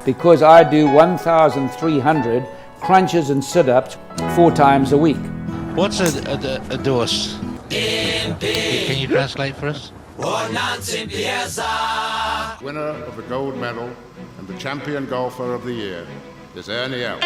because I do 1,300 crunches and sit-ups 4 times a week. What's a dose? Can you translate for us? Winner of the gold medal and the champion golfer of the year is Ernie Els.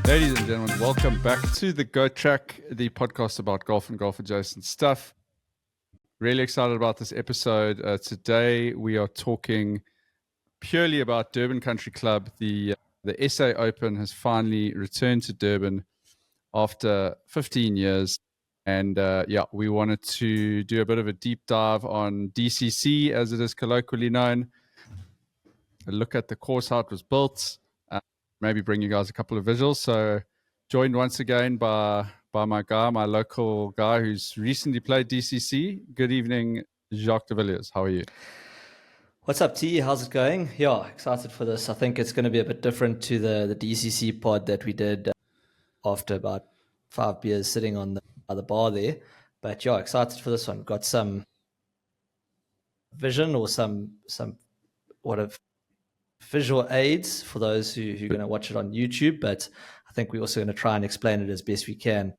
Ladies and gentlemen, welcome back to the Go Track, the podcast about golf and golf adjacent stuff. Really excited about this episode. Today we are talking purely about Durban Country Club. The SA Open has finally returned to Durban after 15 years. And we wanted to do a bit of a deep dive on DCC, as it is colloquially known. A look at the course, how it was built. Maybe bring you guys a couple of visuals. So joined once again by my guy, my local guy who's recently played DCC. Good evening, Jacques de Villiers. How are you? What's up, T? How's it going? Yeah, excited for this. I think it's going to be a bit different to the DCC pod that we did after about 5 beers sitting on the bar there. But yeah, excited for this one. Got some vision or some visual aids for those who are going to watch it on YouTube, but I think we're also going to try and explain it as best we can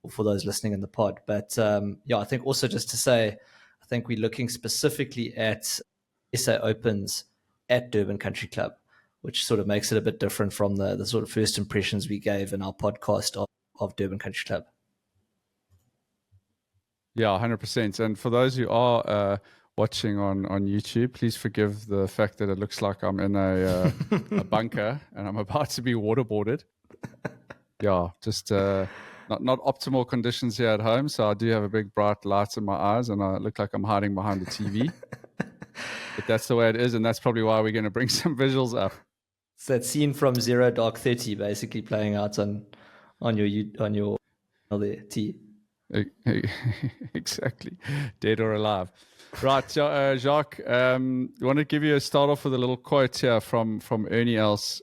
for those listening in the pod. But I think also just to say, I think we're looking specifically at SA Opens at Durban Country Club, which sort of makes it a bit different from the sort of first impressions we gave in our podcast of Durban Country Club. Yeah, 100%. And for those who are watching on YouTube, please forgive the fact that it looks like I'm in a bunker and I'm about to be waterboarded. Yeah, just not optimal conditions here at home. So I do have a big bright light in my eyes and I look like I'm hiding behind the TV. But that's the way it is, and that's probably why we're going to bring some visuals up. It's that scene from 0 Dark 30 basically playing out on your there, T. Exactly. Dead or alive. Right, Jacques, I want to give you a start off with a little quote here from Ernie Els.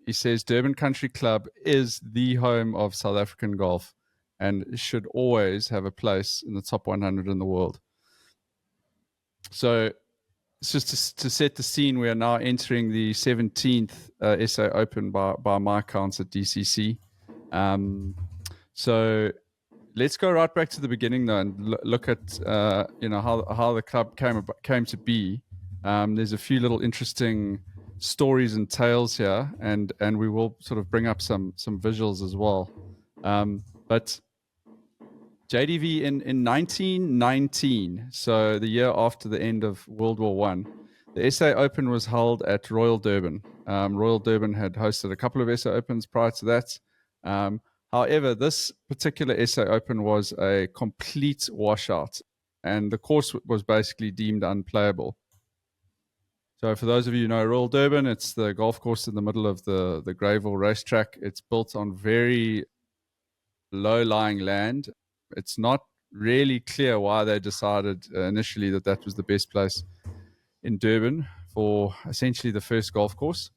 He says, Durban Country Club is the home of South African golf and should always have a place in the top 100 in the world. So it's just to set the scene, we are now entering the 17th SA Open by my counts at DCC. So let's go right back to the beginning though and look at how the club came to be. There's a few little interesting stories and tales here, and we will sort of bring up some visuals as well. But JDV in 1919, so the year after the end of World War I, the SA Open was held at Royal Durban. Royal Durban had hosted a couple of SA Opens prior to that. However, this particular SA Open was a complete washout, and the course was basically deemed unplayable. So for those of you who know Royal Durban, it's the golf course in the middle of the Greyville racetrack. It's built on very low-lying land. It's not really clear why they decided initially that was the best place in Durban for essentially the first golf course.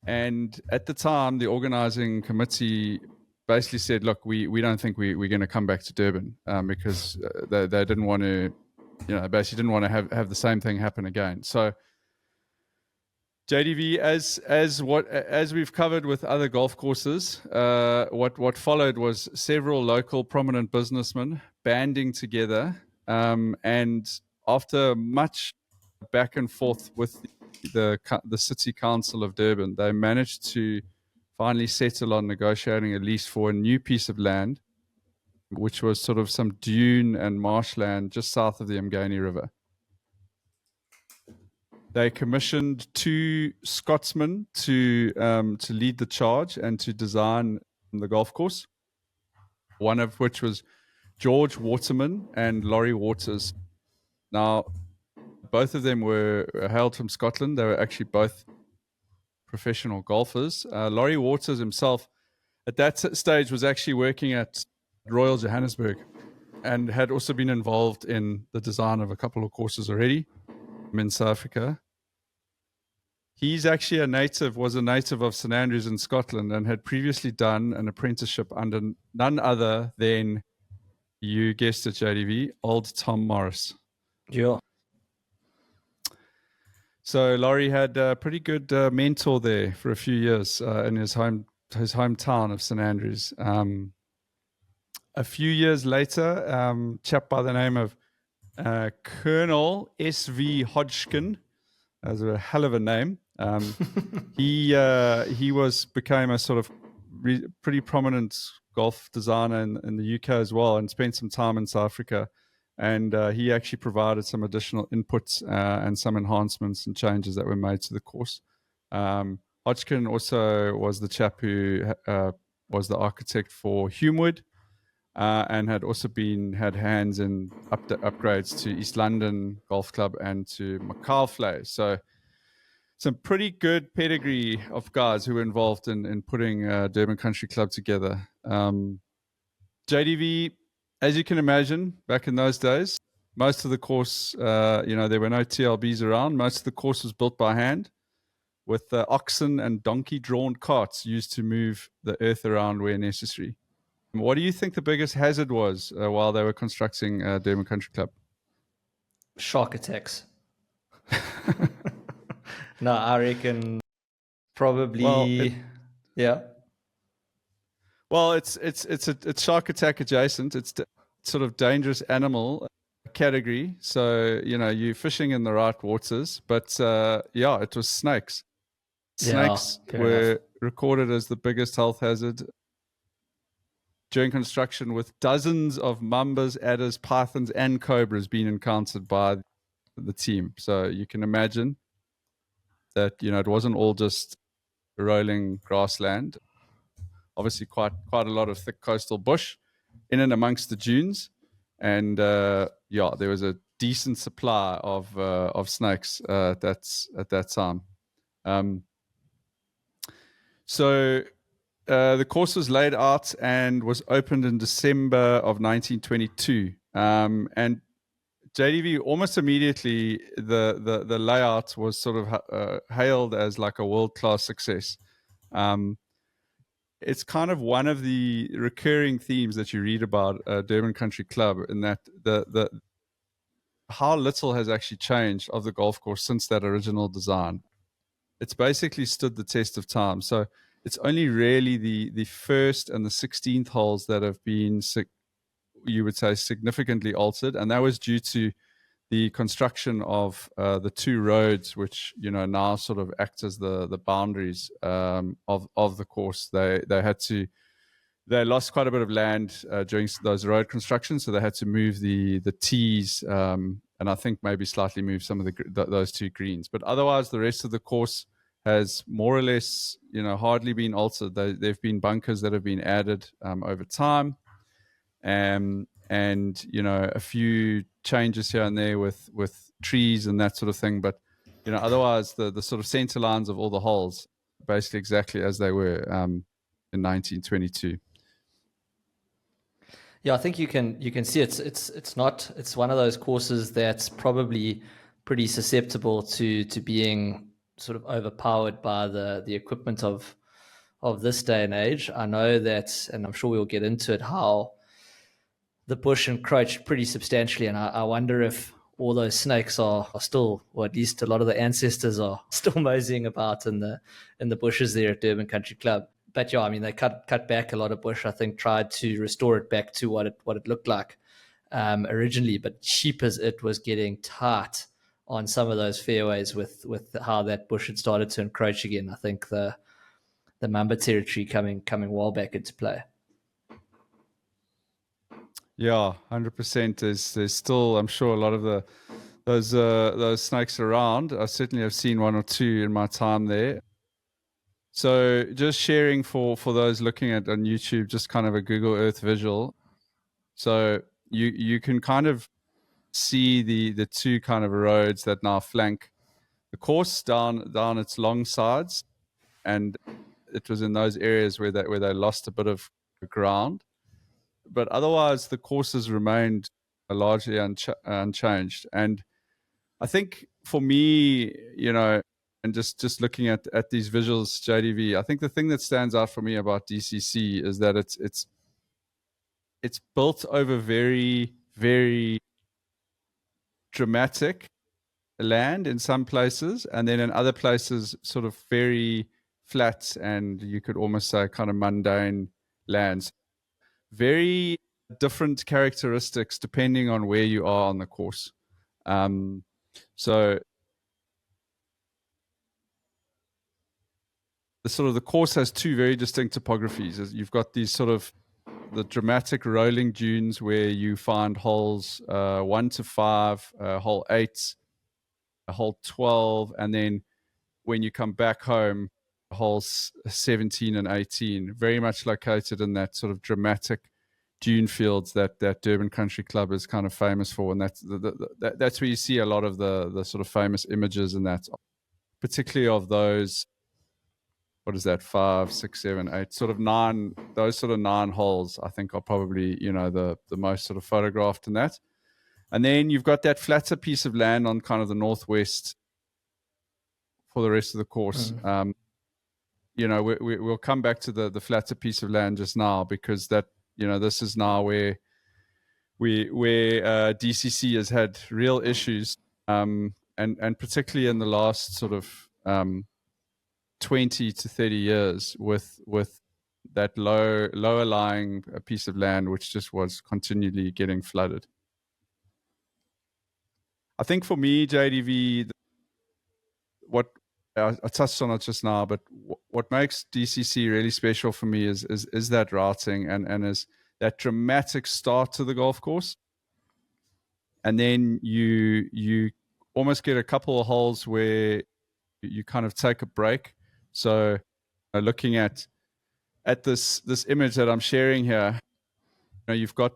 And at the time, the organizing committee basically said, look, we don't think we're going to come back to Durban because they didn't want to, basically didn't want to have the same thing happen again. So JDV, as we've covered with other golf courses, what followed was several local prominent businessmen banding together, and after much back and forth with the City Council of Durban, they managed to finally settle on negotiating a lease for a new piece of land, which was sort of some dune and marshland just south of the Mgani River. They commissioned 2 Scotsmen to lead the charge and to design the golf course, one of which was George Waterman and Laurie Waters. Now, both of them were hailed from Scotland. They were actually both professional golfers. Laurie Waters himself, at that stage, was actually working at Royal Johannesburg and had also been involved in the design of a couple of courses already. in South Africa. He's actually was a native of St Andrews in Scotland and had previously done an apprenticeship under none other than, you guessed it, JDV, old Tom Morris. Yeah. So Laurie had a pretty good mentor there for a few years in his hometown of St Andrews. A few years later, chap by the name of Colonel S.V. Hodgkin, that's a hell of a name. He became a sort of pretty prominent golf designer in the UK as well, and spent some time in South Africa. And he actually provided some additional inputs and some enhancements and changes that were made to the course. Hodgkin also was the chap who was the architect for Humewood, and had also had hands in upgrades to East London Golf Club and to McCarthley. So some pretty good pedigree of guys who were involved in putting Durban Country Club together. JDV, as you can imagine, back in those days, most of the course, there were no TLBs around. Most of the course was built by hand with oxen and donkey-drawn carts used to move the earth around where necessary. What do you think the biggest hazard was while they were constructing Durban Country Club? Shark attacks. No, I reckon probably, yeah. Well, it's shark attack adjacent. It's sort of dangerous animal category. So, you're fishing in the right waters. But it was snakes. Snakes were recorded as the biggest health hazard during construction, with dozens of mambas, adders, pythons, and cobras being encountered by the team. So you can imagine that, it wasn't all just rolling grassland. Obviously quite a lot of thick coastal bush in and amongst the dunes. And there was a decent supply of snakes at that time. The course was laid out and was opened in December of 1922. And JDV, almost immediately, the layout was sort of hailed as like a world-class success. It's kind of one of the recurring themes that you read about Durban Country Club, in that the how little has actually changed of the golf course since that original design. It's basically stood the test of time. So it's only really the first and the 16th holes that have been, you would say, significantly altered, and that was due to the construction of the two roads, which now sort of act as the boundaries of the course. They lost quite a bit of land during those road constructions, so they had to move the tees, and I think maybe slightly move some of those two greens. But otherwise, the rest of the course has more or less, hardly been altered. There've been bunkers that have been added over time, and a few changes here and there with trees and that sort of thing. But otherwise, the sort of center lines of all the holes basically exactly as they were in 1922. Yeah, I think you can see it's one of those courses that's probably pretty susceptible to being sort of overpowered by the equipment of this day and age. I know that, and I'm sure we'll get into it, how the bush encroached pretty substantially, and I wonder if all those snakes are still, or at least a lot of the ancestors are still moseying about in the bushes there at Durban Country Club. But yeah, I mean, they cut back a lot of bush. I think tried to restore it back to what it looked like originally, but cheap as it was getting tight on some of those fairways with how that bush had started to encroach again. I think the Mamba territory coming well back into play. Yeah, 100%. There's still, I'm sure, a lot of those snakes around. I certainly have seen one or two in my time there. So just sharing for those looking at on YouTube, just kind of a Google Earth visual. So you can kind of see the two kind of roads that now flank the course down its long sides, and it was in those areas where they lost a bit of ground. But otherwise, the course has remained largely unchanged. And I think for me, and just looking at these visuals, JDV, I think the thing that stands out for me about DCC is that it's built over very, very dramatic land in some places, and then in other places sort of very flat, and you could almost say kind of mundane lands. Very different characteristics depending on where you are on the course. So the course has two very distinct topographies. You've got these sort of the dramatic rolling dunes where you find holes 1 to 5, hole 8, hole 12, and then when you come back home, holes 17 and 18, very much located in that sort of dramatic dune fields that Durban Country Club is kind of famous for, and that's where you see a lot of the sort of famous images, and that particularly of those. What is that? 5, 6, 7, 8, sort of 9. Those sort of 9 holes, I think, are probably the most sort of photographed in that. And then you've got that flatter piece of land on kind of the northwest for the rest of the course. We'll come back to the flatter piece of land just now, because that this is now where DCC has had real issues, and particularly in the last sort of 20 to 30 years with that lower lying piece of land, which just was continually getting flooded. I think for me, JDV, what I touched on it just now, but what makes DCC really special for me is that routing and is that dramatic start to the golf course, and then you almost get a couple of holes where you kind of take a break. So looking at this image that I'm sharing here, you've got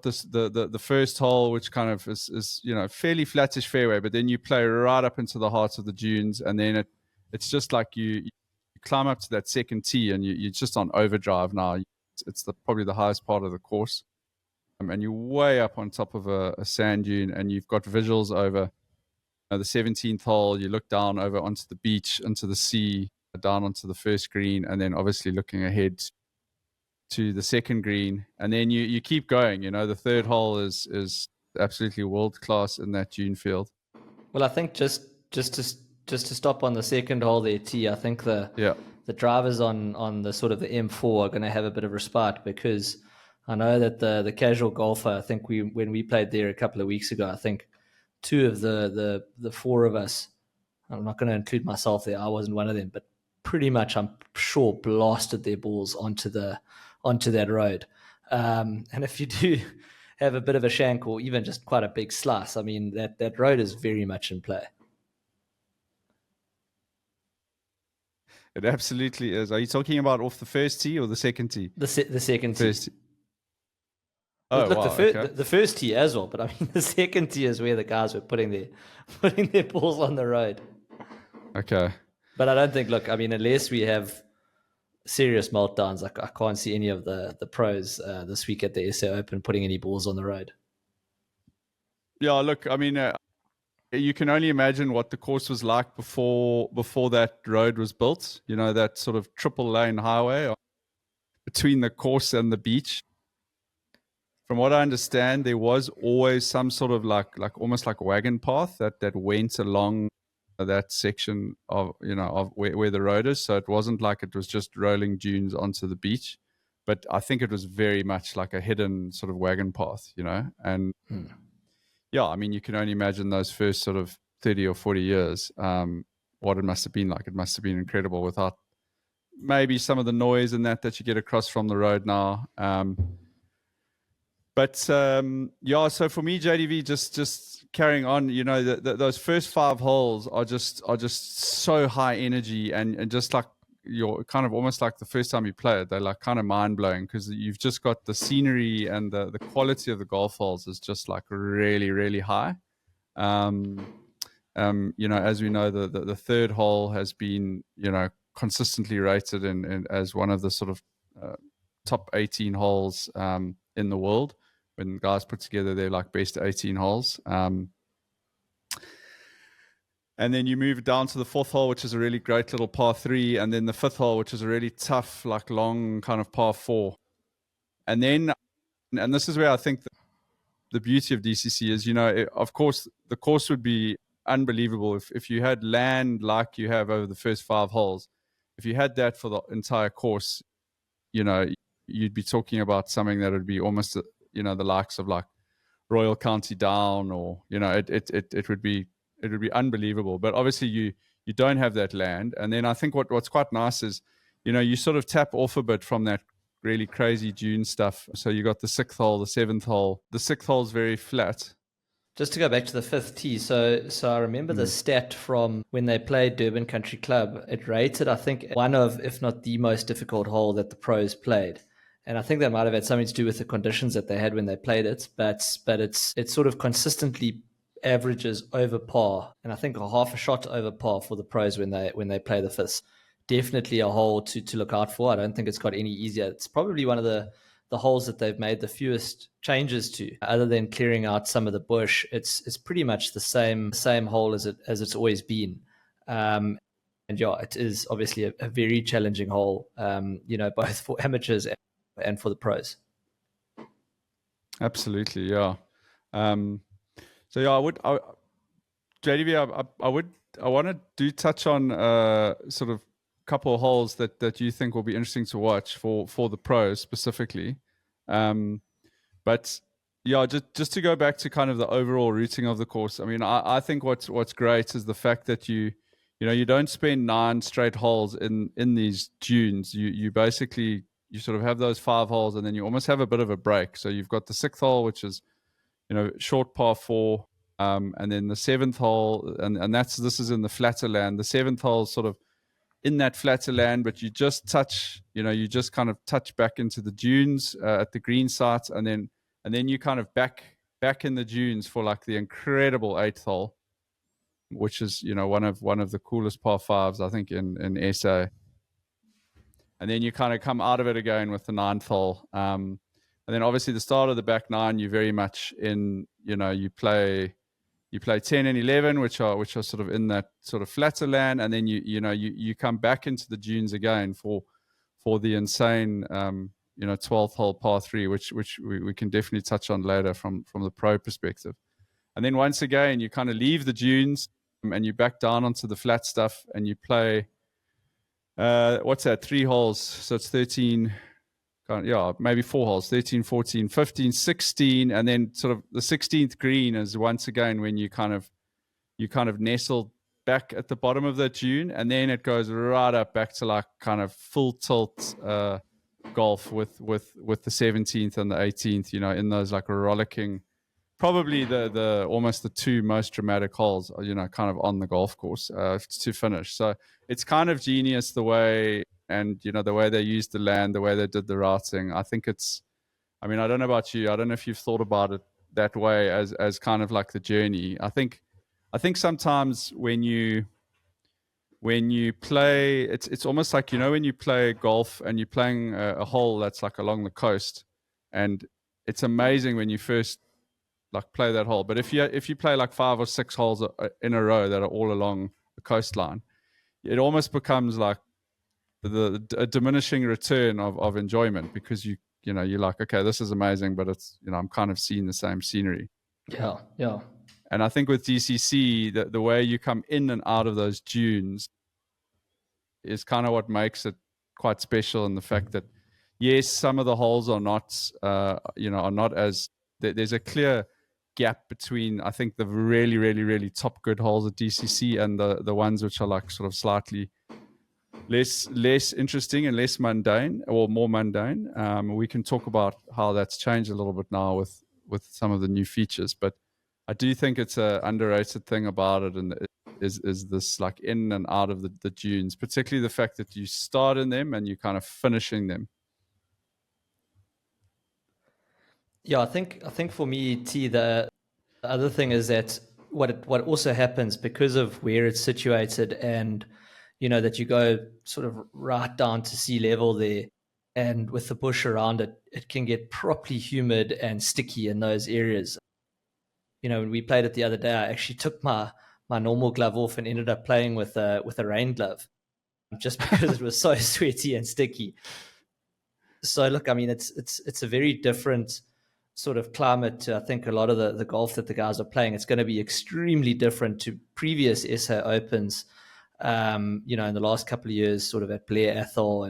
this the first hole, which kind of is fairly flattish fairway, but then you play right up into the heart of the dunes, and then it's just like you climb up to that second tee, and you're just on overdrive now. It's probably the highest part of the course, and you're way up on top of a sand dune, and you've got visuals over the 17th hole. You look down over onto the beach, into the sea, down onto the first green, and then obviously looking ahead to the second green, and then you keep going. The third hole is absolutely world class in that dune field. Well, I think just to stop on the second hole there, T, I think the drivers on the sort of the M4 are going to have a bit of respite, because I know that the casual golfer, I think when we played there a couple of weeks ago, I think 2 of the 4 of us, I'm not going to include myself there, I wasn't one of them, but pretty much I'm sure blasted their balls onto that road. And if you do have a bit of a shank or even just quite a big slice, I mean, that road is very much in play. It absolutely is. Are you talking about off the first tee or the second tee? The second tee. First tee. Oh, look, wow, the first tee as well, but I mean the second tee is where the guys were putting their balls on the road. Okay. But I don't think, look, I mean, unless we have serious meltdowns, I can't see any of the pros this week at the SA Open putting any balls on the road. Yeah, look, I mean, you can only imagine what the course was like before that road was built. That sort of triple lane highway between the course and the beach. From what I understand, there was always some sort of like almost like a wagon path that went along that section of of where the road is. So it wasn't like it was just rolling dunes onto the beach, but I think it was very much like a hidden sort of wagon path, and yeah, I mean, you can only imagine those first sort of 30 or 40 years, what it must have been like. It must have been incredible without maybe some of the noise and that you get across from the road now. But yeah, so for me, JDV, just carrying on, those first 5 holes are just so high energy, and just like you're kind of almost like the first time you play it, they're like kind of mind blowing, because you've just got the scenery and the quality of the golf holes is just like really, really high. As we know, the third hole has been, consistently rated in as one of the sort of top 18 holes in the world. When guys put together their like best 18 holes. And then you move down to the fourth hole, which is a really great little par 3, and then the fifth hole, which is a really tough, like long kind of par 4. And then, and this is where I think the beauty of DCC is, of course, the course would be unbelievable if you had land like you have over the first 5 holes. If you had that for the entire course, you'd be talking about something that would be almost, the likes of like Royal County Down, or it would be unbelievable. But obviously you don't have that land. And then I think what's quite nice is, you sort of tap off a bit from that really crazy dune stuff. So you got the 6th hole, the 7th hole. The 6th hole is very flat. Just to go back to the 5th tee, so I remember the stat from when they played Durban Country Club. It rated, I think, one of, if not the most difficult hole that the pros played. And I think that might have had something to do with the conditions that they had when they played it. But it's sort of consistently averages over par, and I think a half a shot over par for the pros when they play the 5th. Definitely a hole to look out for. I don't think it's got any easier. It's probably one of the holes that they've made the fewest changes to, other than clearing out some of the bush. It's pretty much the same hole as it's always been. And yeah, it is obviously a very challenging hole, both for amateurs and for the pros. Absolutely, yeah. So yeah, JDV, I want to touch on sort of a couple of holes that you think will be interesting to watch for the pros specifically. But yeah, just to go back to kind of the overall routing of the course. I mean, I think what's great is the fact that you don't spend 9 straight holes in these dunes. You basically, you sort of have those 5 holes, and then you almost have a bit of a break. So you've got the 6th hole, which is short par 4, and then the 7th hole, and this is in the flatter land. The 7th hole is sort of in that flatter land, but you just touch, you just kind of touch back into the dunes at the green site, and then you kind of back in the dunes for like the incredible 8th hole, which is one of the coolest par 5s I think in SA. And then you kind of come out of it again with the 9th hole. And then obviously the start of the back 9, you're very much in, you play 10 and 11, which are sort of in that sort of flatter land, and then you come back into the dunes again for the insane 12th hole par 3, which we can definitely touch on later from the pro perspective. And then once again you kind of leave the dunes and you back down onto the flat stuff, and you play what's that, 3 holes, so it's 13, maybe 4 holes, 13, 14, 15, 16, and then sort of the 16th green is once again when you kind of nestle back at the bottom of the dune, and then it goes right up back to like kind of full tilt golf with the 17th and the 18th, in those like rollicking, probably the almost the 2 most dramatic holes, kind of on the golf course to finish. So it's kind of genius the way, and the way they used the land, the way they did the routing. I think I don't know about you, I don't know if you've thought about it that way as kind of like the journey. I think sometimes when you play, it's almost like, when you play golf and you're playing a hole that's like along the coast, and it's amazing when you first like play that hole. But if you play like 5 or 6 holes in a row that are all along the coastline, it almost becomes like a diminishing return of enjoyment, because you're like, okay, this is amazing, but it's I'm kind of seeing the same scenery. Yeah. And I think with DCC, the way you come in and out of those dunes is kind of what makes it quite special, in the fact that yes, some of the holes are not are not as, there's a clear gap between, I think, the really, really, really top good holes at DCC and the ones which are like sort of slightly less interesting and less mundane, or more mundane. We can talk about how that's changed a little bit now with some of the new features, but I do think it's an underrated thing about it, and is this like in and out of the dunes, particularly the fact that you start in them and you kind of finishing them. Yeah, I think for me, T, the other thing is that what also happens because of where it's situated, and that you go sort of right down to sea level there, and with the bush around it, it can get properly humid and sticky in those areas. When we played it the other day, I actually took my my normal glove off and ended up playing with a rain glove, just because it was so sweaty and sticky. So look, I mean, it's a very different sort of climate to, I think, a lot of the golf that the guys are playing. It's going to be extremely different to previous SA Opens, in the last couple of years, sort of at Blair Athol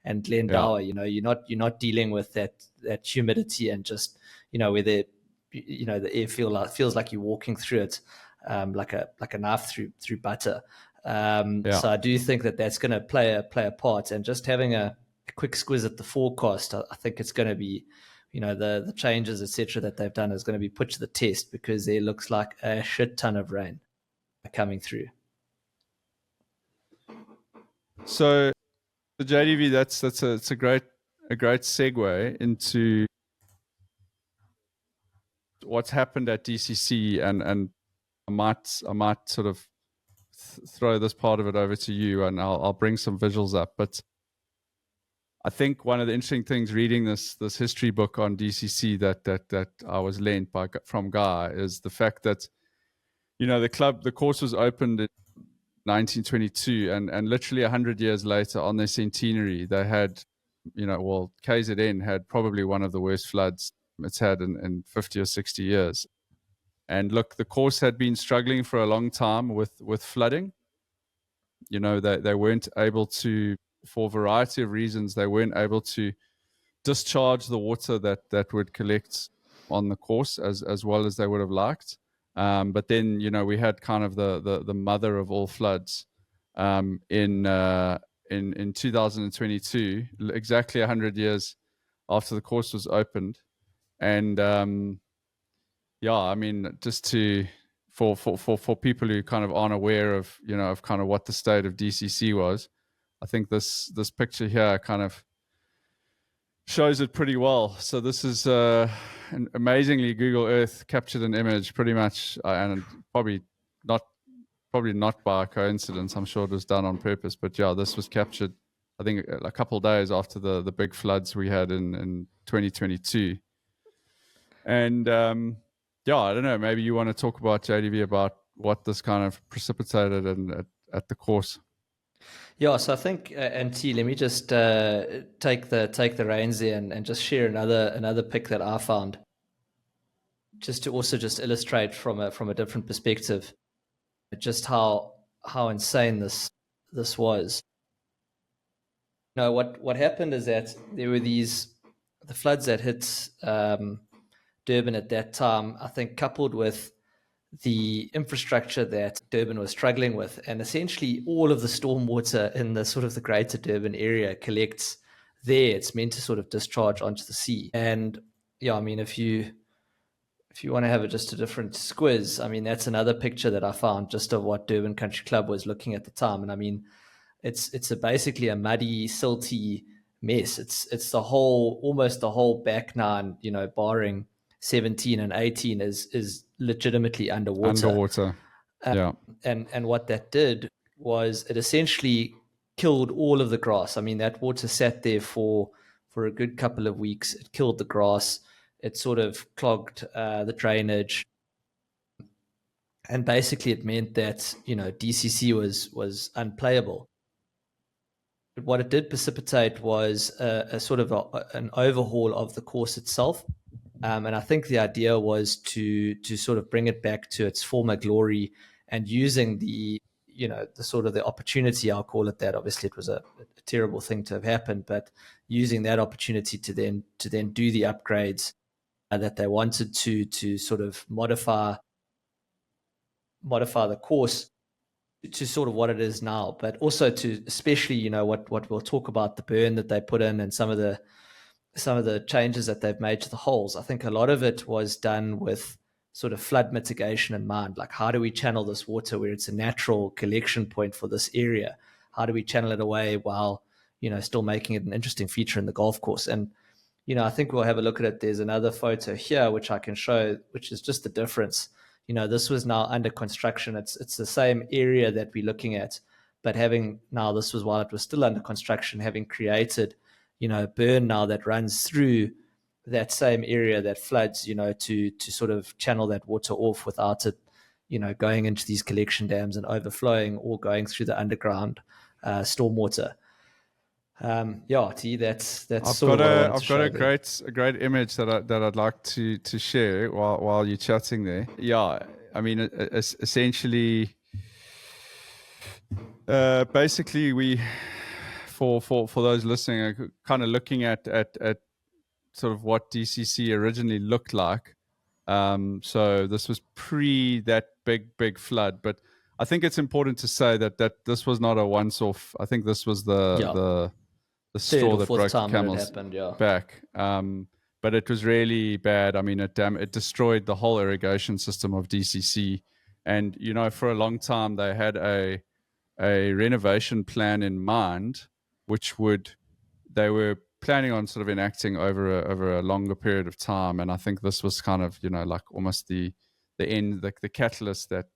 and Glendower. You're not dealing with that humidity and just, where the air feels like you're walking through it, like a knife through butter. So I do think that's going to play a part, and just having a quick squiz at the forecast, I think it's going to be, the changes, etc., that they've done is going to be put to the test, because there looks like a shit ton of rain coming through. So the JDV, that's a great segue into what's happened at DCC, and I might sort of throw this part of it over to you, and I'll bring some visuals up. But I think one of the interesting things reading this history book on DCC that I was lent from Guy is the fact that, the course was opened in 1922, and literally 100 years later, on their centenary, they had, KZN had probably one of the worst floods it's had in 50 or 60 years. And look, the course had been struggling for a long time with flooding. They weren't able to, for a variety of reasons, they weren't able to discharge the water that would collect on the course as well as they would have liked. But then, we had kind of the mother of all floods in 2022, exactly 100 years after the course was opened. And I mean, just for people who kind of aren't aware of, of kind of what the state of DCC was, I think this picture here kind of shows it pretty well. So this is an amazingly Google Earth captured an image, pretty much, and probably not by coincidence. I'm sure it was done on purpose. But yeah, this was captured, I think, a couple of days after the big floods we had in 2022. And I don't know, maybe you want to talk about, JDV, about what this kind of precipitated at the course. Yeah, so I think, and T, let me just take the reins there and just share another pic that I found, just to also just illustrate from a different perspective, just how insane this was. What happened is that there were the floods that hit Durban at that time, I think, coupled with the infrastructure that Durban was struggling with, and essentially all of the stormwater in the sort of the greater Durban area collects there. It's meant to sort of discharge onto the sea. And yeah, I mean, if you want to have just a different squiz, I mean, that's another picture that I found just of what Durban Country Club was looking at the time. And I mean, it's basically a muddy, silty mess. It's almost the whole back nine, barring 17 and 18 is legitimately underwater. Yeah. And what that did was it essentially killed all of the grass. I mean, that water sat there for a good couple of weeks. It killed the grass. It sort of clogged the drainage. And basically it meant that, DCC was unplayable. But what it did precipitate was a sort of an overhaul of the course itself. And I think the idea was to sort of bring it back to its former glory, and using the sort of the opportunity, I'll call it that. Obviously, it was a terrible thing to have happened, but using that opportunity to then do the upgrades that they wanted to sort of modify the course to sort of what it is now, but also to especially what we'll talk about, the burn that they put in and some of the changes that they've made to the holes. I think a lot of it was done with sort of flood mitigation in mind. Like, how do we channel this water where it's a natural collection point for this area? How do we channel it away while, still making it an interesting feature in the golf course? And, I think we'll have a look at it. There's another photo here, which I can show, which is just the difference. This was now under construction. It's the same area that we're looking at, but this was while it was still under construction, having created burn now that runs through that same area that floods, to sort of channel that water off without it, going into these collection dams and overflowing, or going through the underground stormwater. T, that's sort of what I wanted to show there. A great image that I'd like to share while you're chatting there. Yeah, I mean, essentially, basically, we for those listening, are kind of looking at sort of what DCC originally looked like. So this was pre that big flood, but I think it's important to say that this was not a once-off. I think this was the straw that broke the camel's back. But it was really bad. I mean, it destroyed the whole irrigation system of DCC. And, for a long time, they had a renovation plan in mind, which they were planning on sort of enacting over a longer period of time. And I think this was kind of, like almost the end, the catalyst that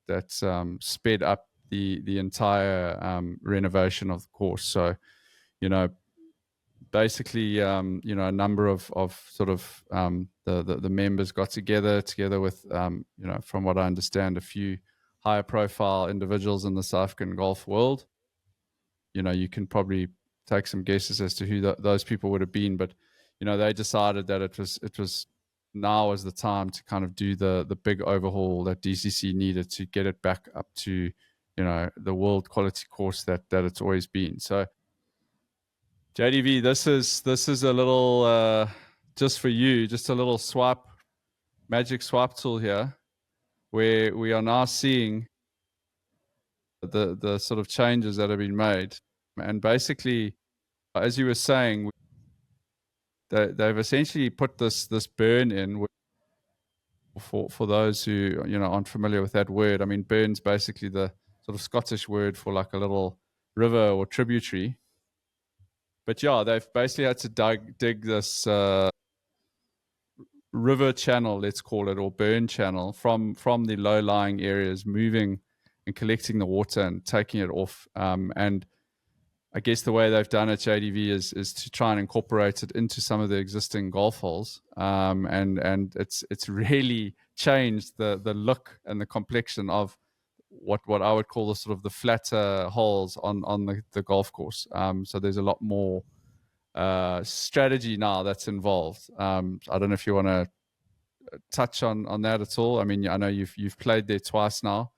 sped up the entire renovation of the course. So, basically, a number of sort of the members got together with, from what I understand, a few higher profile individuals in the South African golf world. You can probably take some guesses as to who those people would have been, but they decided that it was now was the time to kind of do the big overhaul that DCC needed to get it back up to the world quality course that it's always been. So JDV, this is a little just for you, just a little magic swipe tool here, where we are now seeing the sort of changes that have been made. And basically, as you were saying, they've essentially put this burn in. For those who aren't familiar with that word, I mean, burn's basically the sort of Scottish word for like a little river or tributary. But yeah, they've basically had to dig this river channel, let's call it, or burn channel from the low-lying areas, moving and collecting the water and taking it off. And I guess the way they've done it, JDV, is to try and incorporate it into some of the existing golf holes. And it's really changed the look and the complexion of what I would call the sort of the flatter holes on the golf course. So there's a lot more strategy now that's involved. I don't know if you want to touch on that at all. I mean, I know you've played there twice now,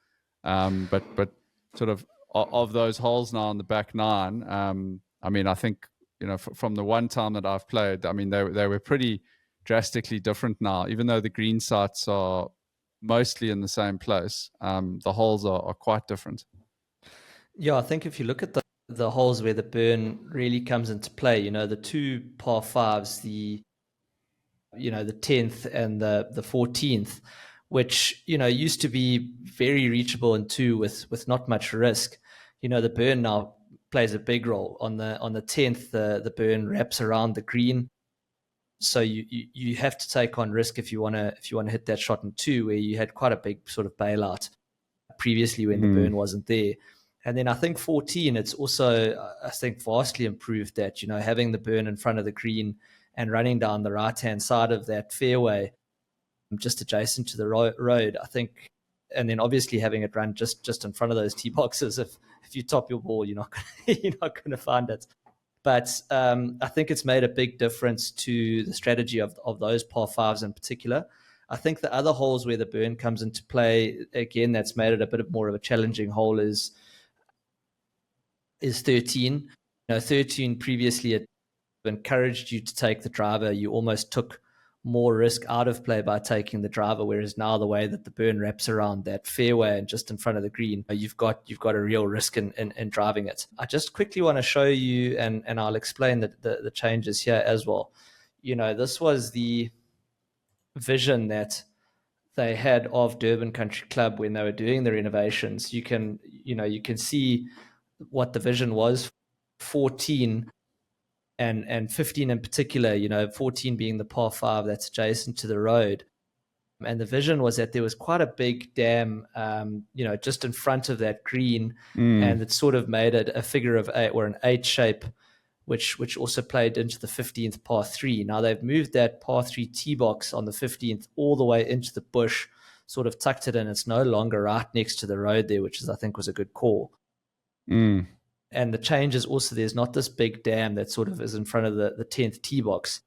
but sort of those holes now on the back nine. I mean, I think from the one time that I've played, I mean they were pretty drastically different now. Even though the green sites are mostly in the same place, the holes are quite different. Yeah, I think if you look at the holes where the burn really comes into play, the two par fives, the 10th and the 14th, which used to be very reachable in two with not much risk. The burn now plays a big role. On the 10th, the burn wraps around the green, so you have to take on risk if you want to hit that shot in two, where you had quite a big sort of bailout previously when the burn wasn't there. And then I think 14, it's also, I think, vastly improved that, having the burn in front of the green and running down the right-hand side of that fairway, just adjacent to the road, I think. And then obviously having it run just in front of those tee boxes. If you top your ball, you're not going to find it. But I think it's made a big difference to the strategy of those par fives in particular. I think the other holes where the burn comes into play, again, that's made it a bit more of a challenging hole is 13. 13 previously it encouraged you to take the driver. You almost took more risk out of play by taking the driver, whereas now the way that the burn wraps around that fairway and just in front of the green, you've got a real risk in driving it. I just quickly want to show you, and I'll explain the changes here as well. This was the vision that they had of Durban Country Club when they were doing the renovations. You can see what the vision was. 14 and 15 in particular, 14 being the par five that's adjacent to the road. And the vision was that there was quite a big dam, just in front of that green, and it sort of made it a figure of eight, or an 8 shape, which also played into the 15th par 3. Now they've moved that par 3 tee box on the 15th all the way into the bush, sort of tucked it in. It's no longer right next to the road there, which I think was a good call. Mm. And the change is also there's not this big dam that sort of is in front of the 10th tee box.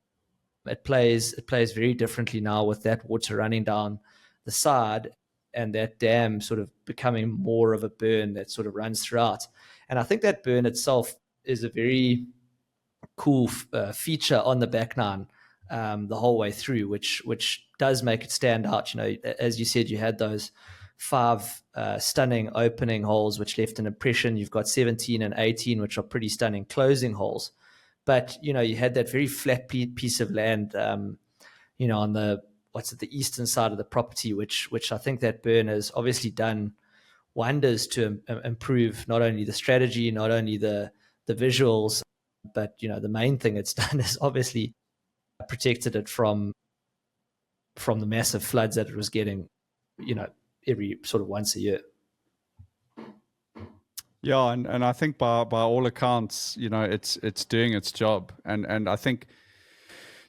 It plays very differently now with that water running down the side and that dam sort of becoming more of a burn that sort of runs throughout. And I think that burn itself is a very cool feature on the back nine the whole way through, which does make it stand out. You know, as you said, you had those 5 stunning opening holes which left an impression. You've got 17 and 18, which are pretty stunning closing holes. But, you know, you had that very flat piece of land, you know, on the eastern side of the property, which I think that burn has obviously done wonders to improve not only the strategy, not only the visuals, but, you know, the main thing it's done is obviously protected it from the massive floods that it was getting, you know, every sort of once a year. Yeah, and I think by all accounts, you know, it's doing its job, and I think,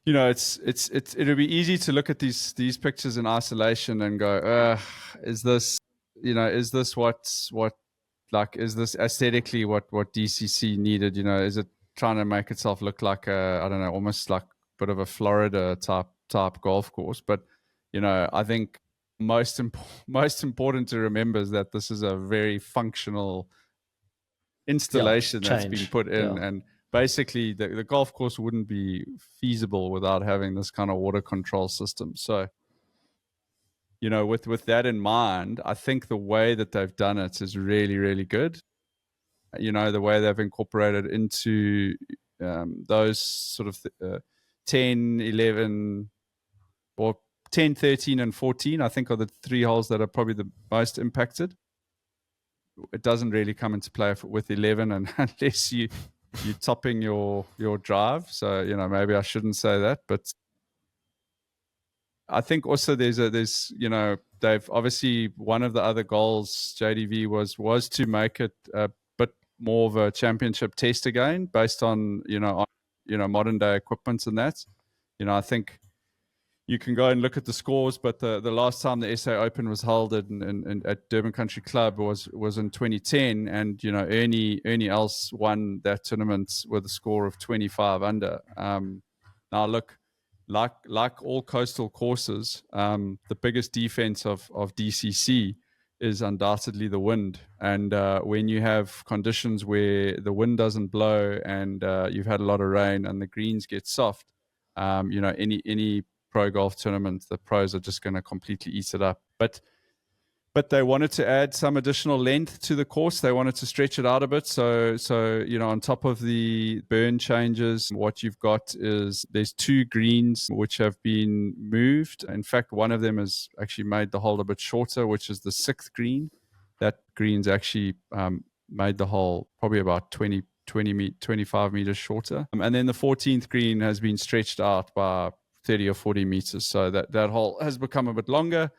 you know, it'll be easy to look at these pictures in isolation and go, is this, you know, is this what like, is this aesthetically what DCC needed? You know, is it trying to make itself look like a, I don't know, almost like a bit of a Florida type golf course? But, you know, I think most important to remember is that this is a very functional installation that's been put in, and basically the golf course wouldn't be feasible without having this kind of water control system. So, you know, with that in mind, I think the way that they've done it is really, really good. You know, the way they've incorporated into those sort of 10, 11, or 10, 13, and 14, I think are the 3 holes that are probably the most impacted. It doesn't really come into play with 11, and unless you're topping your drive. So, you know, maybe I shouldn't say that, but I think also there's you know, they've obviously, one of the other goals JDV was to make it a bit more of a championship test again, based on modern day equipment and that. You know, I think you can go and look at the scores, but the last time the SA Open was held at Durban Country Club was in 2010, and, you know, Ernie Els won that tournament with a score of 25 under. Now look, like all coastal courses, the biggest defense of DCC is undoubtedly the wind. And when you have conditions where the wind doesn't blow and you've had a lot of rain and the greens get soft, you know, any pro golf tournament, the pros are just going to completely eat it up. But they wanted to add some additional length to the course. They wanted to stretch it out a bit. So you know, on top of the burn changes, what you've got is there's 2 greens which have been moved. In fact, one of them has actually made the hole a bit shorter, which is the 6th green. That green's actually made the hole probably about 25 meters shorter. And then the 14th green has been stretched out by 30 or 40 meters. So that hole has become a bit longer.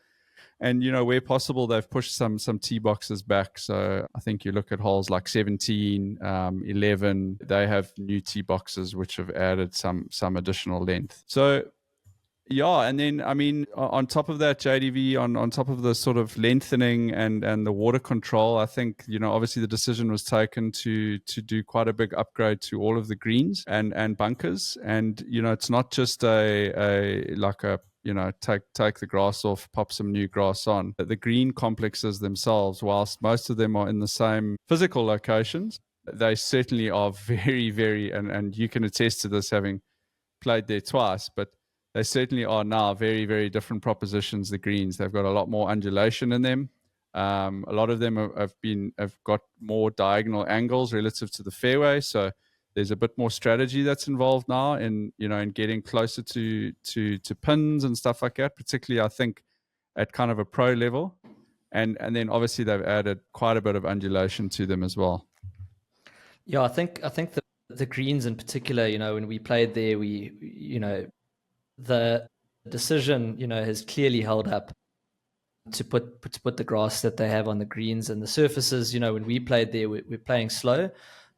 And, you know, where possible, they've pushed some tee boxes back. So I think you look at holes like 17, 11, they have new tee boxes which have added some additional length. So, yeah, and then, I mean, on top of that, JDV, on top of the sort of lengthening and the water control, I think, you know, obviously the decision was taken to do quite a big upgrade to all of the greens and bunkers. And, you know, it's not just you know, take the grass off, pop some new grass on. The green complexes themselves, whilst most of them are in the same physical locations, they certainly are very, very, and you can attest to this having played there twice, but they certainly are now very, very different propositions, the greens. They've got a lot more undulation in them. A lot of them have got more diagonal angles relative to the fairway. So there's a bit more strategy that's involved now in getting closer to pins and stuff like that, particularly I think at kind of a pro level. And then obviously they've added quite a bit of undulation to them as well. Yeah, I think the greens in particular, you know, when we played there, the decision, you know, has clearly held up to put the grass that they have on the greens and the surfaces. You know, when we played there, we're playing slow,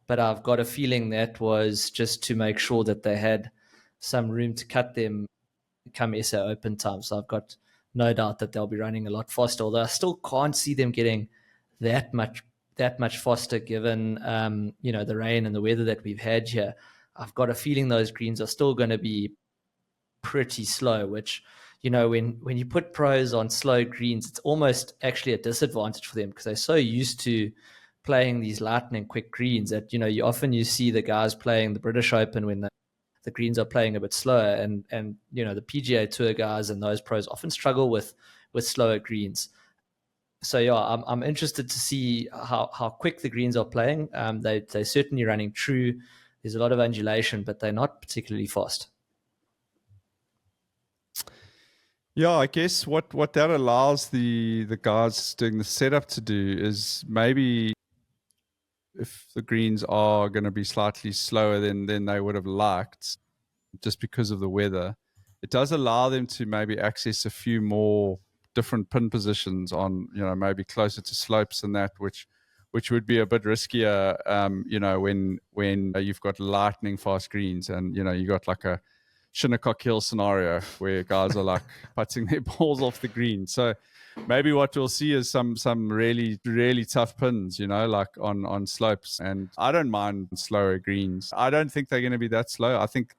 but I've got a feeling that was just to make sure that they had some room to cut them come SA Open time. So I've got no doubt that they'll be running a lot faster. Although I still can't see them getting that much faster, given the rain and the weather that we've had here. I've got a feeling those greens are still going to be pretty slow, which, when you put pros on slow greens, it's almost actually a disadvantage for them, because they're so used to playing these lightning quick greens that, you see the guys playing the British Open when the greens are playing a bit slower, and the PGA Tour guys and those pros often struggle with slower greens. So yeah, I'm interested to see how quick the greens are playing. They're certainly running true. There's a lot of undulation, but they're not particularly fast. Yeah, I guess what that allows the guys doing the setup to do is, maybe if the greens are going to be slightly slower than they would have liked, just because of the weather, it does allow them to maybe access a few more different pin positions on, maybe closer to slopes and that, which would be a bit riskier, when you've got lightning fast greens, and you got like a Shinnecock Hill scenario where guys are like putting their balls off the green. So maybe what we'll see is some really, really tough pins, like on slopes. And I don't mind slower greens. I don't think they're going to be that slow. I think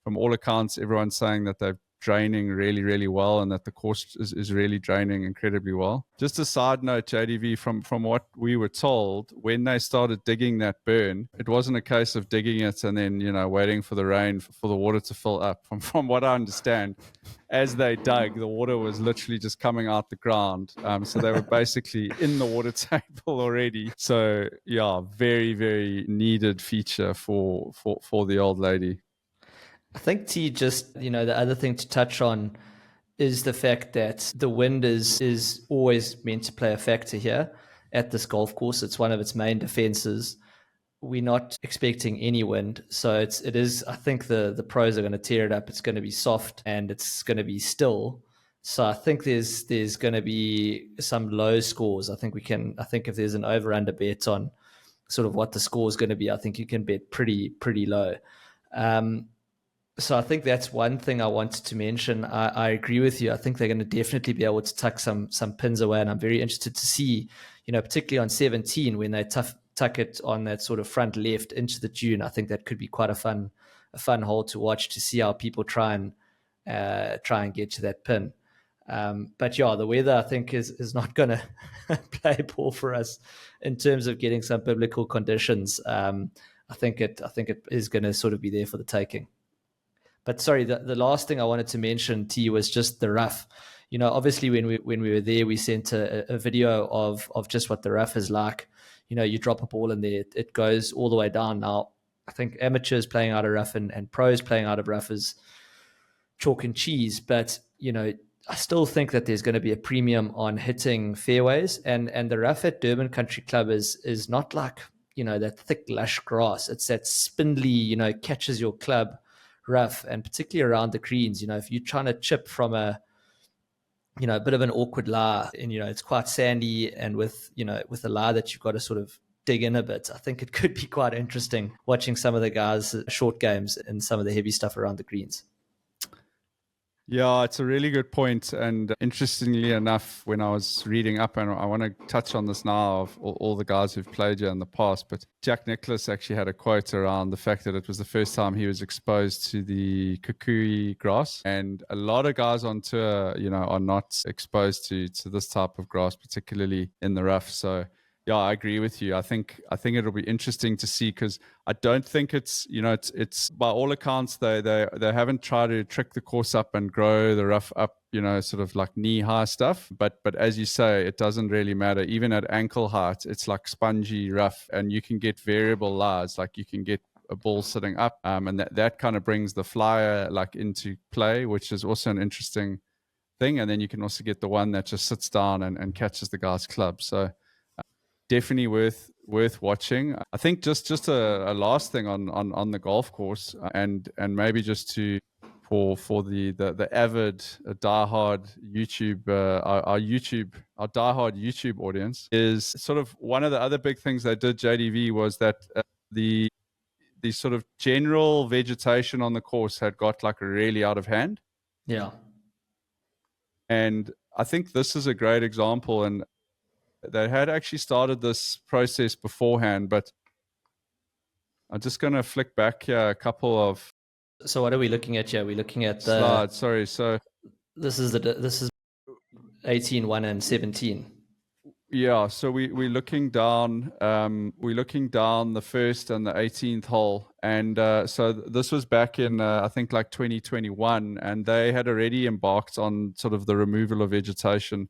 from all accounts, everyone's saying that they're draining really, really well, and that the course is really draining incredibly well. Just a side note, JDV, from what we were told, when they started digging that burn, it wasn't a case of digging it and then, waiting for the rain for the water to fill up. From what I understand, as they dug, the water was literally just coming out the ground. So they were basically in the water table already. So yeah, very, very needed feature for the old lady. I think T, just, the other thing to touch on is the fact that the wind is always meant to play a factor here at this golf course. It's one of its main defenses. We're not expecting any wind, so it is. I think the pros are going to tear it up. It's going to be soft and it's going to be still. So I think there's going to be some low scores. I think if there's an over under bet on sort of what the score is going to be, I think you can bet pretty low. So I think that's one thing I wanted to mention. I agree with you. I think they're going to definitely be able to tuck some pins away, and I'm very interested to see, particularly on 17, when they tuck it on that sort of front left into the dune. I think that could be quite a fun hole to watch, to see how people try and get to that pin. But yeah, the weather, I think, is not going to play ball for us in terms of getting some biblical conditions. I think it is going to sort of be there for the taking. But sorry, the last thing I wanted to mention, T, was just the rough. Obviously when we were there, we sent a video of just what the rough is like. You drop a ball in there, it goes all the way down. Now, I think amateurs playing out of rough and pros playing out of rough is chalk and cheese. But, I still think that there's going to be a premium on hitting fairways. And the rough at Durban Country Club is not like, that thick, lush grass. It's that spindly, catches your club rough, and particularly around the greens. If you're trying to chip from a bit of an awkward lie, and it's quite sandy, and with a lie that you've got to sort of dig in a bit, I think it could be quite interesting watching some of the guys' short games and some of the heavy stuff around the greens. Yeah, it's a really good point. And interestingly enough, when I was reading up, and I want to touch on this now of all the guys who've played here in the past, but Jack Nicklaus actually had a quote around the fact that it was the first time he was exposed to the kukui grass. And a lot of guys on tour, are not exposed to this type of grass, particularly in the rough. So yeah, I agree with you. I think it'll be interesting to see, because I don't think it's by all accounts they haven't tried to trick the course up and grow the rough up, sort of like knee high stuff. But as you say, it doesn't really matter. Even at ankle height, it's like spongy rough, and you can get variable lies. Like you can get a ball sitting up, and that kind of brings the flyer like into play, which is also an interesting thing. And then you can also get the one that just sits down and catches the guy's club. So definitely worth watching. I think just a last thing on the golf course, and maybe just for the avid diehard YouTube our diehard YouTube audience, is sort of one of the other big things they did, JDV, was that the sort of general vegetation on the course had got like really out of hand. Yeah. And I think this is a great example, and they had actually started this process beforehand, but I'm just going to flick back here a couple of So what are we looking at here? We're looking at the slides. Sorry, so this is 18, 1 and 17. yeah, so we're looking down. We're looking down the first and the 18th hole, and so this was back in I think like 2021, and they had already embarked on sort of the removal of vegetation,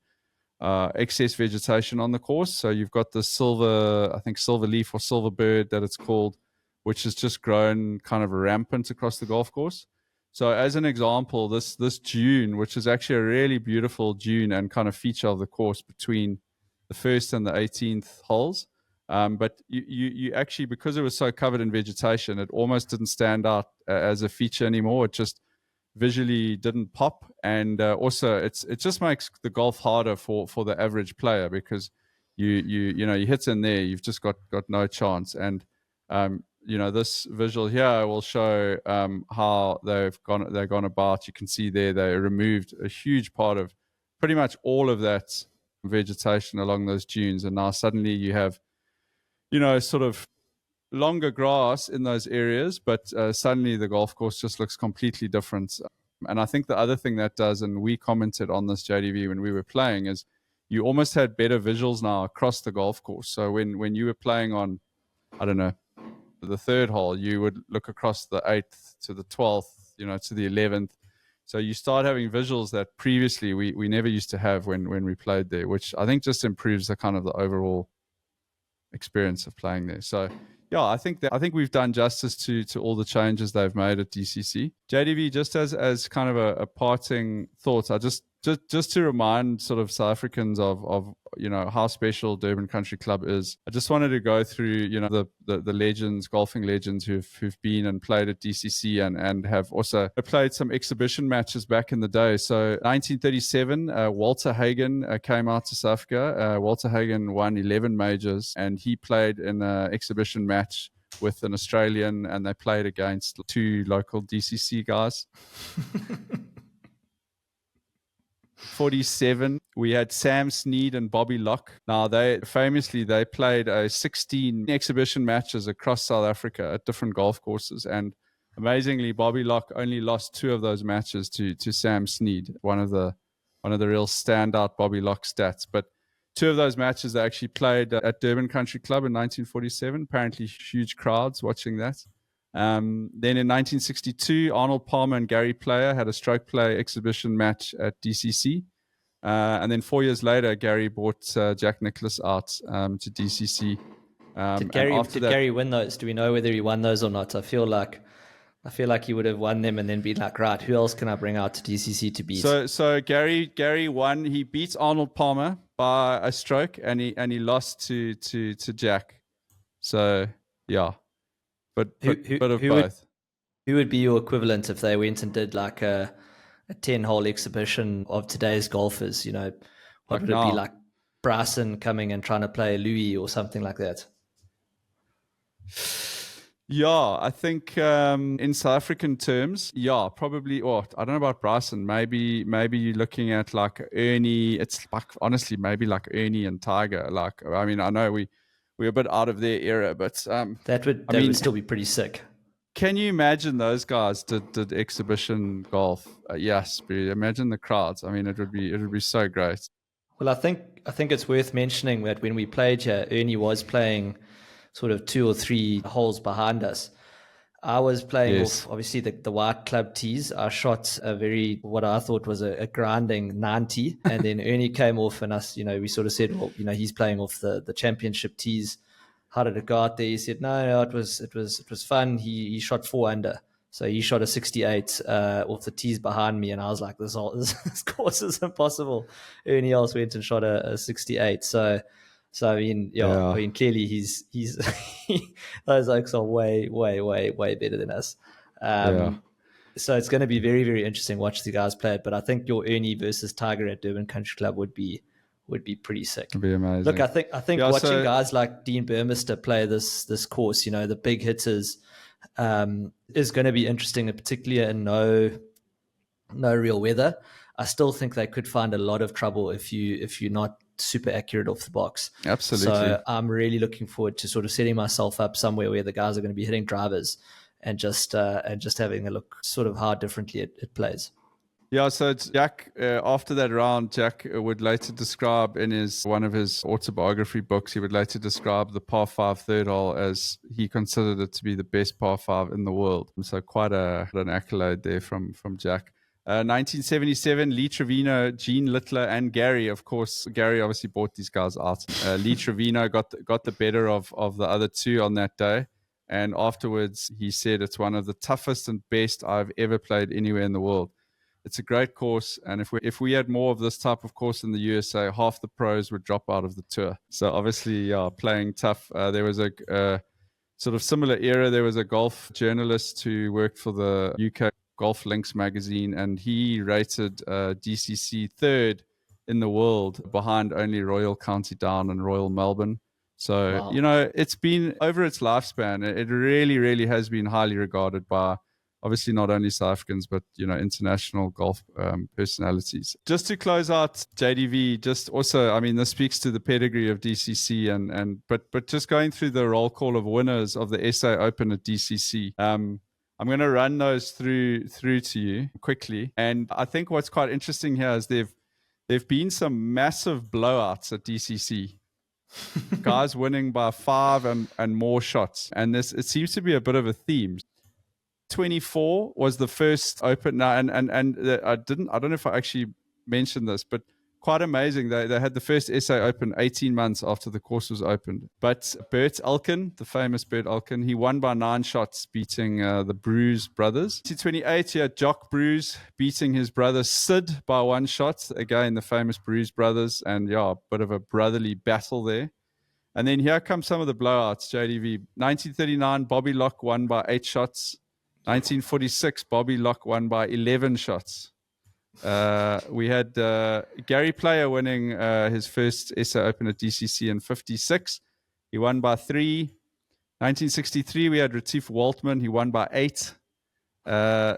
excess vegetation on the course. So you've got the silver, I think silver leaf or silver bird that it's called, which has just grown kind of rampant across the golf course. So as an example, this dune, which is actually a really beautiful dune and kind of feature of the course between the first and the 18th holes. But you actually, because it was so covered in vegetation, it almost didn't stand out as a feature anymore. It just visually didn't pop, and also it just makes the golf harder for the average player, because you hit in there, you've just got no chance. And this visual here will show how they've gone about. You can see there they removed a huge part of pretty much all of that vegetation along those dunes, and now suddenly you have sort of longer grass in those areas, but suddenly the golf course just looks completely different. And I think the other thing that does, and we commented on this, JDV, when we were playing, is you almost had better visuals now across the golf course. So when you were playing on, I don't know, the third hole, you would look across the 8th to the 12th, to the 11th. So you start having visuals that previously we never used to have when we played there, which I think just improves the kind of the overall experience of playing there. So yeah, I think we've done justice to all the changes they've made at DCC. JDV, just as kind of a parting thought, I just to remind sort of South Africans of how special Durban Country Club is. I just wanted to go through the legends, golfing legends who've been and played at DCC and have also played some exhibition matches back in the day. So 1937, Walter Hagen came out to South Africa. Walter Hagen won 11 majors, and he played in an exhibition match with an Australian, and they played against 2 local DCC guys. 47, we had Sam Snead and Bobby Locke. Now they played 16 exhibition matches across South Africa at different golf courses, and amazingly Bobby Locke only lost 2 of those matches to Sam Snead, one of the real standout Bobby Locke stats. But 2 of those matches they actually played at Durban Country Club in 1947. Apparently huge crowds watching that. Then in 1962, Arnold Palmer and Gary Player had a stroke play exhibition match at DCC. And then 4 years later, Gary brought Jack Nicklaus out to DCC. Did Gary win those? Do we know whether he won those or not? I feel like he would have won them and then been like, right, who else can I bring out to DCC to beat? So Gary won. He beat Arnold Palmer by a stroke, and he lost to Jack. So yeah. But of both. Who would be your equivalent if they went and did like a 10-hole exhibition of today's golfers? What would it be like? Bryson coming and trying to play Louis or something like that? Yeah, I think in South African terms, yeah, probably. Or I don't know about Bryson. Maybe you're looking at like Ernie. It's like honestly maybe like Ernie and Tiger. Like I mean, I know we're a bit out of their era, but that would still be pretty sick. Can you imagine those guys did exhibition golf? Yes, imagine the crowds. I mean, it would be so great. Well, I think it's worth mentioning that when we played here, Ernie was playing sort of 2 or 3 holes behind us. I was playing off, obviously, the white club tees. I shot what I thought was a grinding 90. And then Ernie came off and us, we sort of said, well, he's playing off the championship tees. How did it go out there? He said, no, it was fun. He shot 4 under. So he shot a 68 off the tees behind me. And I was like, this course is impossible. Ernie else went and shot a 68. So I mean, I mean, clearly he's those oaks are way better than us. So it's going to be very, very interesting watch the guys play it. But I think your Ernie versus Tiger at Durban Country Club would be pretty sick. It'd be amazing. Look, I think watching guys like Dean Burmester play this course, the big hitters, is going to be interesting, particularly in no real weather. I still think they could find a lot of trouble if you're not super accurate off the box. Absolutely. So I'm really looking forward to sort of setting myself up somewhere where the guys are going to be hitting drivers and just having a look sort of how differently it plays. Yeah, so Jack, after that round, Jack would later describe in one of his autobiography books, he would later describe the par 5 third hole as he considered it to be the best par 5 in the world. So quite an accolade there from Jack. 1977, Lee Trevino, Gene Littler, and Gary. Of course, Gary obviously bought these guys out. Lee Trevino got the better of the other two on that day. And afterwards, he said, it's one of the toughest and best I've ever played anywhere in the world. It's a great course, and if we had more of this type of course in the USA, half the pros would drop out of the tour. So obviously, yeah, playing tough. There was a sort of similar era. There was a golf journalist who worked for the UK Golf Links magazine, and he rated DCC third in the world, behind only Royal County Down and Royal Melbourne. So, Wow. it's been over its lifespan. It really, really has been highly regarded by obviously not only South Africans, but, international golf personalities. Just to close out JDV, just also, I mean, this speaks to the pedigree of DCC but just going through the roll call of winners of the SA Open at DCC. I'm going to run those through to you quickly. And I think what's quite interesting here is there've been some massive blowouts at DCC. Guys winning by 5 and more shots. And it seems to be a bit of a theme. 24 was the first Open. Now, and I don't know if I actually mentioned this, but quite amazing. They had the first SA Open 18 months after the course was opened. But Bert Elkin, the famous Bert Elkin, he won by 9 shots, beating the Bruce brothers. 2028, he had Jock Bruce beating his brother Sid by 1 shot. Again, the famous Bruce brothers, and yeah, a bit of a brotherly battle there. And then here come some of the blowouts, JDV. 1939, Bobby Locke won by 8 shots. 1946, Bobby Locke won by 11 shots. We had Gary Player winning his first SA Open at DCC in 56. He won by 3. 1963, we had Retief Waltman. He won by 8.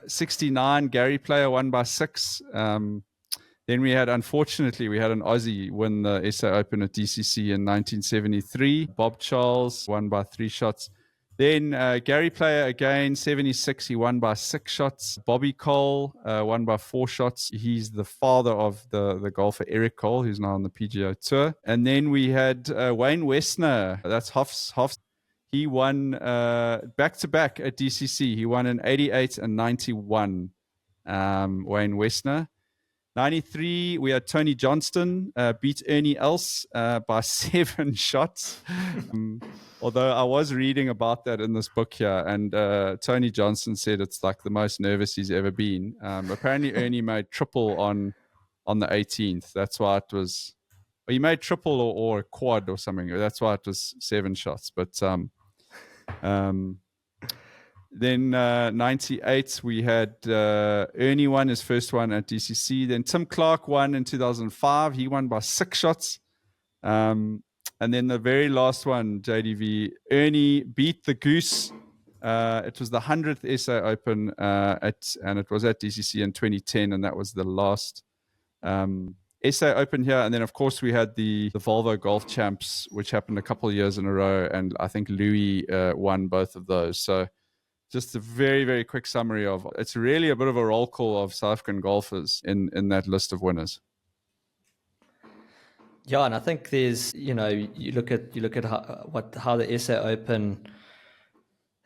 69, Gary Player won by 6. Then unfortunately, we had an Aussie win the SA Open at DCC in 1973. Bob Charles won by 3 shots. Then Gary Player again, 76, he won by 6 shots. Bobby Cole won by 4 shots. He's the father of the golfer Eric Cole, who's now on the PGA Tour. And then we had Wayne Westner, that's Hoff's. He won back-to-back at DCC. He won in 88 and 91, Wayne Westner. 93, we had Tony Johnston beat Ernie Els by 7 shots. Although I was reading about that in this book here, and Tony Johnston said it's like the most nervous he's ever been. Apparently, Ernie made triple on the 18th. That's why it was. He made triple or a quad or something. That's why it was 7 shots. But then 98, we had Ernie won his first one at DCC. Then Tim Clark won in 2005. He won by 6 shots. And then the very last one, JDV, Ernie beat the Goose. It was the 100th SA Open, and it was at DCC in 2010, and that was the last SA Open here. And then, of course, we had the Volvo Golf Champs, which happened a couple of years in a row, and I think Louis won both of those. So just a very, very quick summary of it's really a bit of a roll call of South African golfers in that list of winners. Yeah, and I think there's, you look at how the SA Open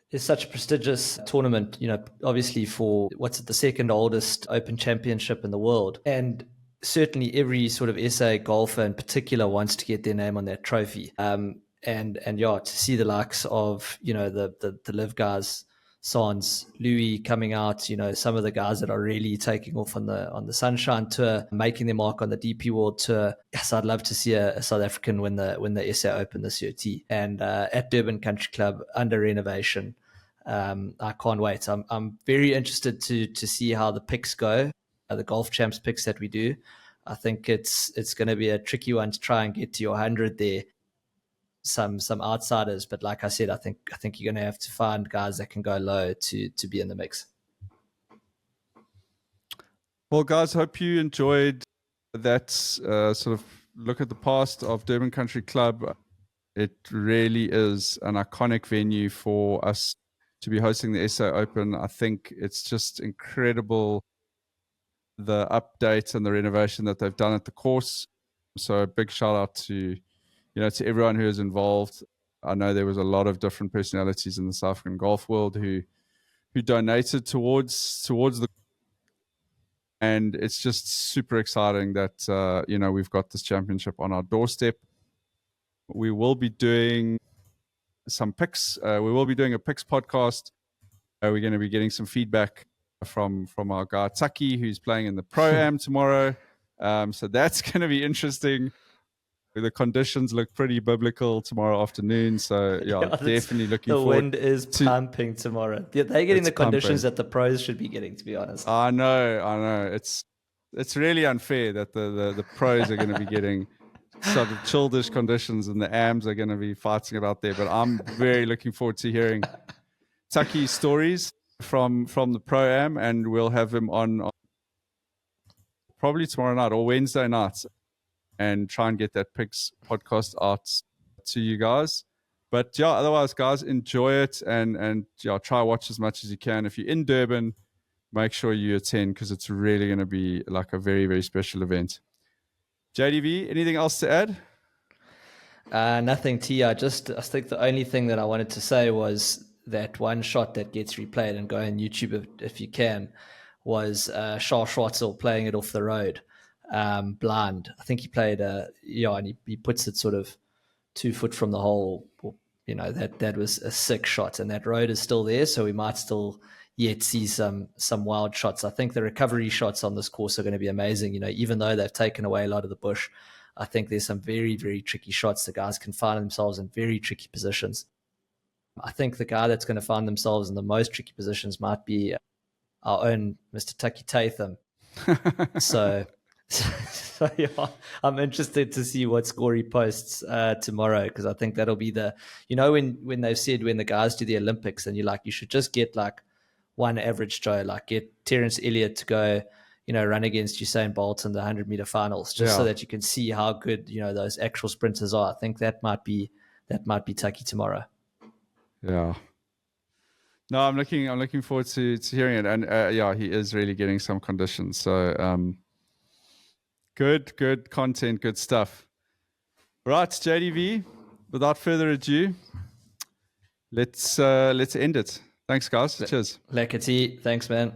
is such a prestigious tournament, obviously for the second oldest Open Championship in the world. And certainly every sort of SA golfer in particular wants to get their name on that trophy. And yeah, to see the likes of, the Live guys, Sans, Louis coming out, some of the guys that are really taking off on the Sunshine Tour, making their mark on the DP World Tour. Yes, I'd love to see a South African win the SA Open this year, and at Durban Country Club under renovation. I can't wait. I'm very interested to see how the picks go, the golf champs picks that we do. I think it's going to be a tricky one to try and get to your 100 there. Some outsiders, but like I said, I think you're going to have to find guys that can go low to be in the mix. Well, guys, hope you enjoyed that sort of look at the past of Durban Country Club. It really is an iconic venue for us to be hosting the SA Open. I think it's just incredible, the updates and the renovation that they've done at the course. So a big shout out to, to everyone who is involved. I know there was a lot of different personalities in the South African golf world who donated towards the, and it's just super exciting that we've got this championship on our doorstep. We will be doing some picks. We will be doing a picks podcast. We're going to be getting some feedback from our guy Taki, who's playing in the Pro-Am tomorrow. So that's going to be interesting. The conditions look pretty biblical tomorrow afternoon. So, definitely looking forward. The wind is pumping tomorrow. They're getting the conditions that the pros should be getting, to be honest. I know. It's really unfair that the pros are going to be getting sort of childish conditions and the AMs are going to be fighting it out there. But I'm very looking forward to hearing Taki's stories from the Pro-Am, and we'll have him on probably tomorrow night or Wednesday night and try and get that Picks podcast out to you guys. But otherwise, guys, enjoy it and try watch as much as you can. If you're in Durban, make sure you attend because it's really going to be like a very, very special event. JDV, anything else to add? Nothing, T. I think the only thing that I wanted to say was that one shot that gets replayed, and go on YouTube if you can, was Charles Schwartzel playing it off the road, blind. I think he played, and he puts it sort of 2 foot from the hole. That was a sick shot, and that road is still there, so we might still yet see some wild shots. I think the recovery shots on this course are going to be amazing. Even though they've taken away a lot of the bush, I think there's some very, very tricky shots. The guys can find themselves in very tricky positions. I think the guy that's going to find themselves in the most tricky positions might be our own Mr. Taki Tatham. So I'm interested to see what score he posts tomorrow, because I think that'll be when they've said when the guys do the Olympics and you should just get like one average Joe, like get Terence Elliott to go, run against Usain Bolt in the 100-meter finals, just so that you can see how good, those actual sprinters are. I think that might be Taki tomorrow. Yeah. No, I'm looking forward to hearing it. And he is really getting some conditions. So good content, good stuff. Right, JDV, without further ado, let's end it. Thanks, guys. Cheers. Lekker T. Thanks, man.